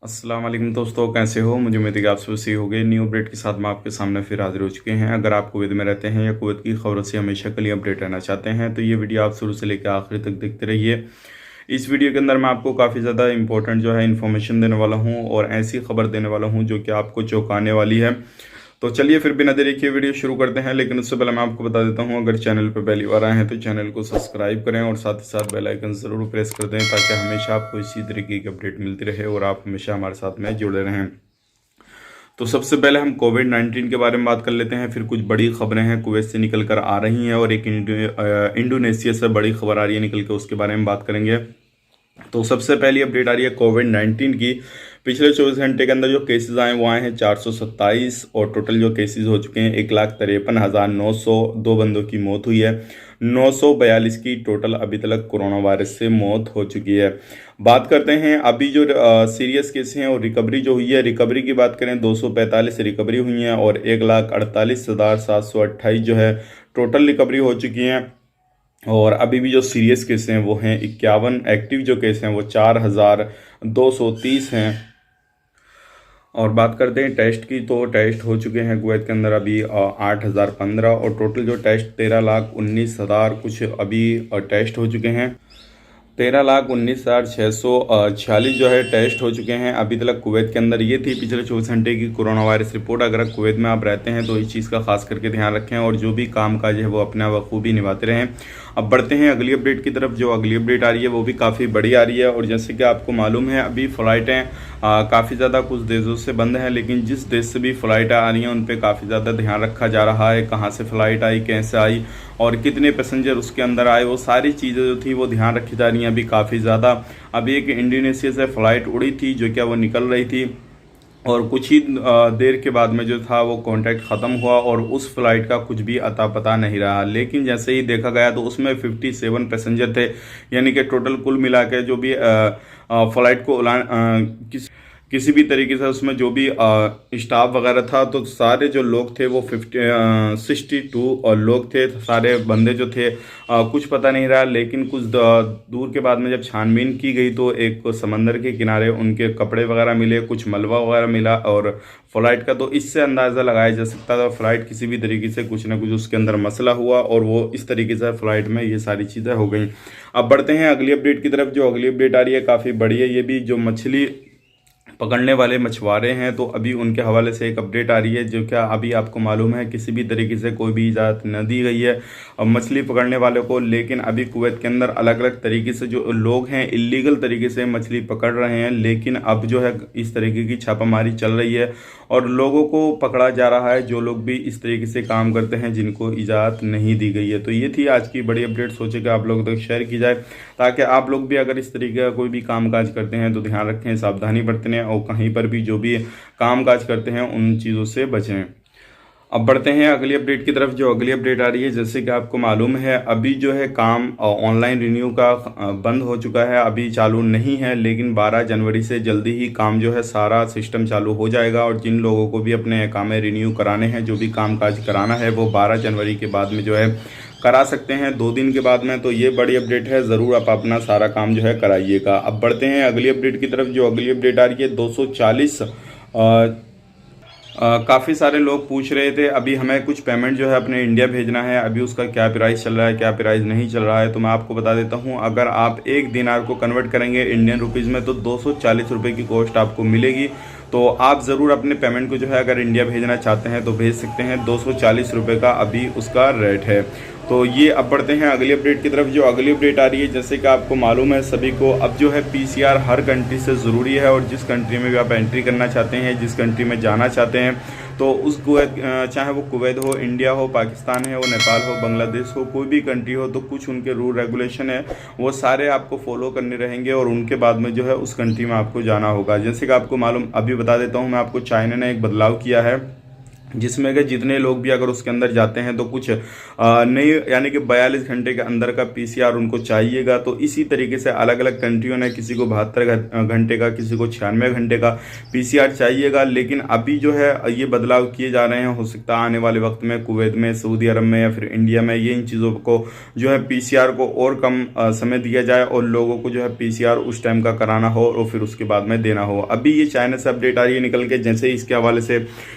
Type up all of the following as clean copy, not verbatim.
अस्सलाम वालेकुम दोस्तों, कैसे हो? मुझे उम्मीद है कि आप सब सही हो गए। न्यू अपडेट के साथ मैं आपके सामने फिर हाजिर हो चुके हैं। अगर आप कुवैत में रहते हैं या कुवैत की खबरों से हमेशा के लिए अपडेट रहना चाहते हैं तो ये वीडियो आप शुरू से लेकर आखिर तक देखते रहिए। इस वीडियो के अंदर मैं आपको काफ़ी ज़्यादा इंपॉर्टेंट जो है इन्फॉर्मेशन देने वाला हूँ और ऐसी खबर देने वाला हूँ जो कि आपको चौंकाने वाली है। तो चलिए फिर बिना देरी किए वीडियो शुरू करते हैं, लेकिन उससे पहले मैं आपको बता देता हूं, अगर चैनल पर पहली बार आए हैं तो चैनल को सब्सक्राइब करें और साथ ही साथ बेल आइकन ज़रूर प्रेस कर दें ताकि हमेशा आपको इसी तरीके की अपडेट मिलती रहे और आप हमेशा हमारे साथ में जुड़े रहें। तो सबसे पहले हम कोविड-19 के बारे में बात कर लेते हैं। फिर कुछ बड़ी खबरें हैं कुवैत से निकल कर आ रही हैं और एक इंडोनेशिया से बड़ी खबर आ रही है निकल के, उसके बारे में बात करेंगे। तो सबसे पहली अपडेट आ रही है कोविड-19 की। पिछले 24 घंटे के अंदर जो केसेस आए वो आए हैं 427 और टोटल जो केसेस हो चुके हैं 1,53,902 बंदों की मौत हुई है। 942 की टोटल अभी तक कोरोना वायरस से मौत हो चुकी है। बात करते हैं अभी जो सीरियस केस हैं और रिकवरी जो हुई है, रिकवरी की बात करें 245 रिकवरी हुई हैं और 1,48,728 जो है टोटल रिकवरी हो चुकी हैं। और अभी भी जो सीरियस केस हैं वो हैं 51, एक्टिव जो केस हैं वो 4,230 हैं। और बात करते हैं टेस्ट की, तो टेस्ट हो चुके हैं कुवैत के अंदर अभी 8,015 और टोटल जो टेस्ट 13,19,000 कुछ अभी टेस्ट हो चुके हैं। 13,19,646 जो है टेस्ट हो चुके हैं अभी तक कुवैत के अंदर। ये थी पिछले 24 घंटे की कोरोना वायरस रिपोर्ट। अगर कुवैत में आप रहते हैं तो इस चीज़ का खास करके ध्यान रखें और जो भी कामकाज है वो अपना बखूबी निभाते रहें। अब बढ़ते हैं अगली अपडेट की तरफ। जो अगली अपडेट आ रही है वो भी काफ़ी बड़ी आ रही है और जैसे कि आपको मालूम है अभी फ़्लाइटें काफ़ी ज़्यादा कुछ देशों से बंद हैं, लेकिन जिस देश से भी फ़्लाइटें आ रही हैं उन पर काफ़ी ज़्यादा ध्यान रखा जा रहा है। कहाँ से फ़्लाइट आई, कैसे आई और कितने पैसेंजर उसके अंदर आए, वो सारी चीज़ें जो थी वो ध्यान रखी जा रही हैं अभी काफ़ी ज़्यादा। अभी एक इंडोनेशिया से फ़्लाइट उड़ी थी जो क्या वो निकल रही थी और कुछ ही देर के बाद में जो था वो कांटेक्ट ख़त्म हुआ और उस फ्लाइट का कुछ भी अता पता नहीं रहा। लेकिन जैसे ही देखा गया तो उसमें 57 पैसेंजर थे, यानी कि टोटल कुल मिला के जो भी फ्लाइट को किसी भी तरीके से उसमें जो भी स्टाफ वगैरह था तो सारे जो लोग थे वो 62 और लोग थे, सारे बंदे जो थे कुछ पता नहीं रहा। लेकिन कुछ दूर के बाद में जब छानबीन की गई तो एक समंदर के किनारे उनके कपड़े वगैरह मिले, कुछ मलबा वगैरह मिला और फ्लाइट का, तो इससे अंदाज़ा लगाया जा सकता था फ्लाइट किसी भी तरीके से कुछ ना कुछ उसके अंदर मसला हुआ और वो इस तरीके से फ्लाइट में ये सारी चीज़ें हो गई। अब बढ़ते हैं अगली अपडेट की तरफ। जो अगली अपडेट आ रही है काफ़ी बड़ी है, ये भी जो मछली पकड़ने वाले मछुआरे हैं तो अभी उनके हवाले से एक अपडेट आ रही है। जो क्या अभी आपको मालूम है किसी भी तरीके से कोई भी इजाज़त न दी गई है मछली पकड़ने वालों को, लेकिन अभी कुवैत के अंदर अलग अलग तरीके से जो लोग हैं इलीगल तरीके से मछली पकड़ रहे हैं। लेकिन अब जो है इस तरीके की छापामारी चल रही है और लोगों को पकड़ा जा रहा है जो लोग भी इस तरीके से काम करते हैं जिनको इजाज़त नहीं दी गई है। तो ये थी आज की बड़ी अपडेट, सोचे कि आप लोगों तक शेयर की जाए ताकि आप लोग भी अगर इस तरीके का कोई भी कामकाज करते हैं तो ध्यान रखें, सावधानी बरतें और कहीं पर भी जो भी कामकाज करते हैं उन चीज़ों से बचें। अब बढ़ते हैं अगली अपडेट की तरफ। जो अगली अपडेट आ रही है, जैसे कि आपको मालूम है अभी जो है काम ऑनलाइन रिन्यू का बंद हो चुका है, अभी चालू नहीं है, लेकिन 12 जनवरी से जल्दी ही काम जो है सारा सिस्टम चालू हो जाएगा और जिन लोगों को भी अपने अकामे रिन्यू कराने हैं, जो भी कामकाज कराना है वो 12 जनवरी के बाद में जो है करा सकते हैं, 2 दिन के बाद में। तो ये बड़ी अपडेट है, ज़रूर आप अपना सारा काम जो है कराइएगा। अब बढ़ते हैं अगली अपडेट की तरफ। जो अगली अपडेट आ रही है 240 काफ़ी सारे लोग पूछ रहे थे अभी हमें कुछ पेमेंट जो है अपने इंडिया भेजना है, अभी उसका क्या प्राइस चल रहा है, क्या प्राइस नहीं चल रहा है। तो मैं आपको बता देता हूं, अगर आप 1 दिनार को कन्वर्ट करेंगे इंडियन रुपीज़ में तो 240 रुपये की कॉस्ट आपको मिलेगी। तो आप ज़रूर अपने पेमेंट को जो है अगर इंडिया भेजना चाहते हैं तो भेज सकते हैं। 240 रुपये का अभी उसका रेट है। तो ये अब बढ़ते हैं अगली अपडेट की तरफ। जो अगली अपडेट आ रही है, जैसे कि आपको मालूम है सभी को, अब जो है PCR हर कंट्री से ज़रूरी है और जिस कंट्री में भी आप एंट्री करना चाहते हैं, जिस कंट्री में जाना चाहते हैं, तो उस कुवैत, चाहे वो कुवैत हो, इंडिया हो, पाकिस्तान है, वो नेपाल हो, बांग्लादेश हो, कोई भी कंट्री हो, तो कुछ उनके रूल रेगुलेशन है वो सारे आपको फॉलो करने रहेंगे और उनके बाद में जो है उस कंट्री में आपको जाना होगा। जैसे कि आपको मालूम, अभी बता देता हूँ मैं आपको, चाइना ने एक बदलाव किया है जिसमें कि जितने लोग भी अगर उसके अंदर जाते हैं तो कुछ नहीं, यानी कि 42 घंटे के अंदर का पीसीआर उनको चाहिएगा। तो इसी तरीके से अलग अलग कंट्रियों ने किसी को 72 घंटे का, किसी को 96 घंटे का पीसीआर चाहिएगा। लेकिन अभी जो है ये बदलाव किए जा रहे हैं। हो सकता है आने वाले वक्त में कुवैत में, सऊदी अरब में या फिर इंडिया में ये इन चीज़ों को जो है पीसीआर को और कम समय दिया जाए और लोगों को जो है पीसीआर उस टाइम का कराना हो और फिर उसके बाद में देना हो। अभी ये चाइना से अपडेट आ रही है निकल के, जैसे इसके हवाले से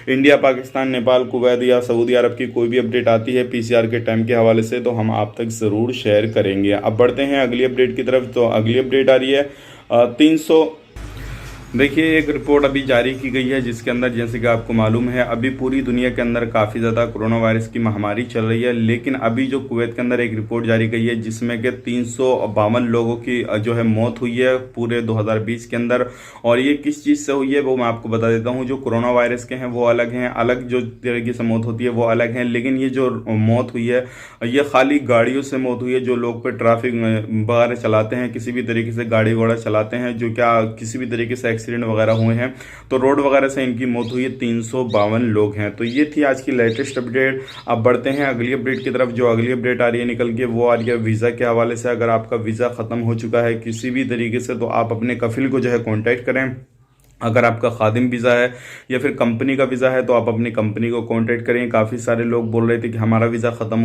इंडिया, पाकिस्तान, नेपाल, कुवैत या सऊदी अरब की कोई भी अपडेट आती है पीसीआर के टाइम के हवाले से तो हम आप तक ज़रूर शेयर करेंगे। अब बढ़ते हैं अगली अपडेट की तरफ। तो अगली अपडेट आ रही है 300। देखिए, एक रिपोर्ट अभी जारी की गई है जिसके अंदर जैसे कि आपको मालूम है अभी पूरी दुनिया के अंदर काफ़ी ज़्यादा कोरोना वायरस की महामारी चल रही है। लेकिन अभी जो कुवैत के अंदर एक रिपोर्ट जारी गई है जिसमें कि 352 लोगों की जो है मौत हुई है पूरे 2020 के अंदर। और ये किस चीज़ से हुई है वो मैं आपको बता देता हूँ। जो कोरोना वायरस के हैं वो अलग हैं, अलग जो तरीके से मौत होती है वो अलग हैं। लेकिन ये जो मौत हुई है ये खाली गाड़ियों से मौत हुई है। जो लोग पे ट्रैफिक वगैरह चलाते हैं, किसी भी तरीके से गाड़ी घोड़ा चलाते हैं, जो क्या किसी भी तरीके से एक्सीडेंट वगैरह हुए हैं तो रोड वगैरह से इनकी मौत हुई है। 352 लोग हैं। तो ये थी आज की लेटेस्ट अपडेट। अब बढ़ते हैं अगली अपडेट की तरफ। जो अगली अपडेट आ रही है निकल के वो आ रही है वीज़ा के हवाले से। अगर आपका वीज़ा ख़त्म हो चुका है किसी भी तरीके से तो आप अपने कफिल को जो है कॉन्टैक्ट करें। अगर आपका खादिम वीज़ा है या फिर कंपनी का वीज़ा है तो आप अपनी कंपनी को कांटेक्ट करें। काफ़ी सारे लोग बोल रहे थे कि हमारा वीज़ा ख़त्म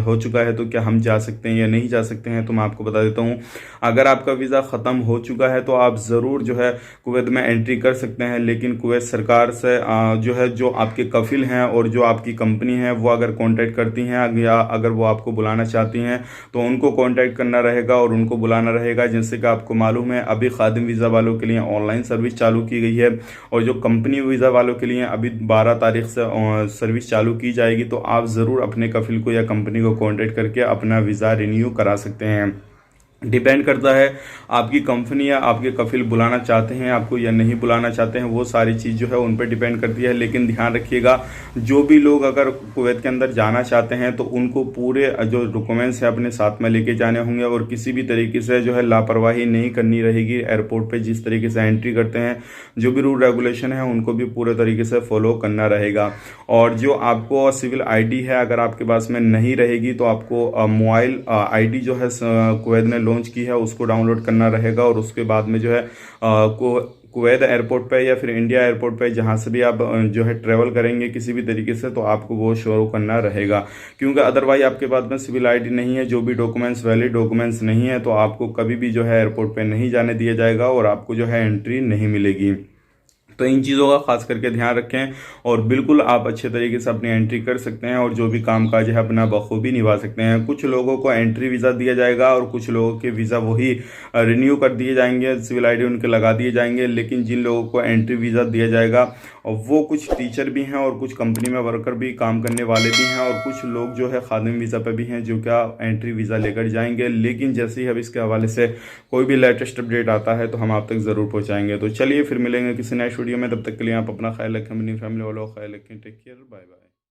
हो चुका है तो क्या हम जा सकते हैं या नहीं जा सकते हैं। तो मैं आपको बता देता हूँ, अगर आपका वीज़ा ख़त्म हो चुका है तो आप ज़रूर जो है कुवैत में एंट्री कर सकते हैं। लेकिन कुवैत सरकार से जो है जो आपके कफिल हैं और जो आपकी कंपनी है वो अगर कॉन्टैक्ट करती हैं या अगर वो आपको बुलाना चाहती हैं तो उनको कॉन्टैक्ट करना रहेगा और उनको बुलाना रहेगा। जैसे कि आपको मालूम है अभी खादिम वीज़ा वालों के लिए ऑनलाइन सर्विस चालू की गई है और जो कंपनी वीज़ा वालों के लिए अभी 12 तारीख से सर्विस चालू की जाएगी। तो आप ज़रूर अपने कफिल को या कंपनी को कांटेक्ट करके अपना वीज़ा रिन्यू करा सकते हैं। डिपेंड करता है आपकी कंपनी या आपके कफिल बुलाना चाहते हैं आपको या नहीं बुलाना चाहते हैं, वो सारी चीज़ जो है उन पर डिपेंड करती है। लेकिन ध्यान रखिएगा, जो भी लोग अगर कुवैत के अंदर जाना चाहते हैं तो उनको पूरे जो डॉक्यूमेंट्स हैं अपने साथ में लेके जाने होंगे और किसी भी तरीके से जो है लापरवाही नहीं करनी रहेगी। एयरपोर्ट पर जिस तरीके से एंट्री करते हैं जो भी रूल रेगुलेशन है उनको भी पूरे तरीके से फॉलो करना रहेगा। और जो आपको सिविल ID है अगर आपके पास में नहीं रहेगी तो आपको मोबाइल ID जो है कुवैत ने लॉन्च की है उसको डाउनलोड करना रहेगा। और उसके बाद में जो है कुवैत एयरपोर्ट पे या फिर इंडिया एयरपोर्ट पे जहाँ से भी आप जो है ट्रैवल करेंगे किसी भी तरीके से तो आपको वो शो करना रहेगा। क्योंकि अदरवाइज आपके पास में सिविल ID नहीं है, जो भी डॉक्यूमेंट्स वैलिड डॉक्यूमेंट्स नहीं है तो आपको कभी भी जो है एयरपोर्ट पे नहीं जाने दिया जाएगा और आपको जो है एंट्री नहीं मिलेगी। तो इन चीज़ों का खास करके ध्यान रखें और बिल्कुल आप अच्छे तरीके से अपनी एंट्री कर सकते हैं और जो भी कामकाज है अपना बखूबी निभा सकते हैं। कुछ लोगों को एंट्री वीज़ा दिया जाएगा और कुछ लोगों के वीज़ा वही रिन्यू कर दिए जाएंगे, सिविल ID उनके लगा दिए जाएंगे। लेकिन जिन लोगों को एंट्री वीज़ा दिया जाएगा और वो कुछ टीचर भी हैं और कुछ कंपनी में वर्कर भी काम करने वाले भी हैं और कुछ लोग जो है खादिम वीज़ा पे भी हैं जो क्या एंट्री वीज़ा लेकर जाएंगे। लेकिन जैसे ही अब इसके हवाले से कोई भी लेटेस्ट अपडेट आता है तो हम आप तक ज़रूर पहुँचाएंगे। तो चलिए फिर मिलेंगे किसी नेक्स्ट वीडियो में, तब तक के लिए आप अपना ख्याल रखें, अपनी फैमिली वालों का ख्याल रखें। Take care, bye bye.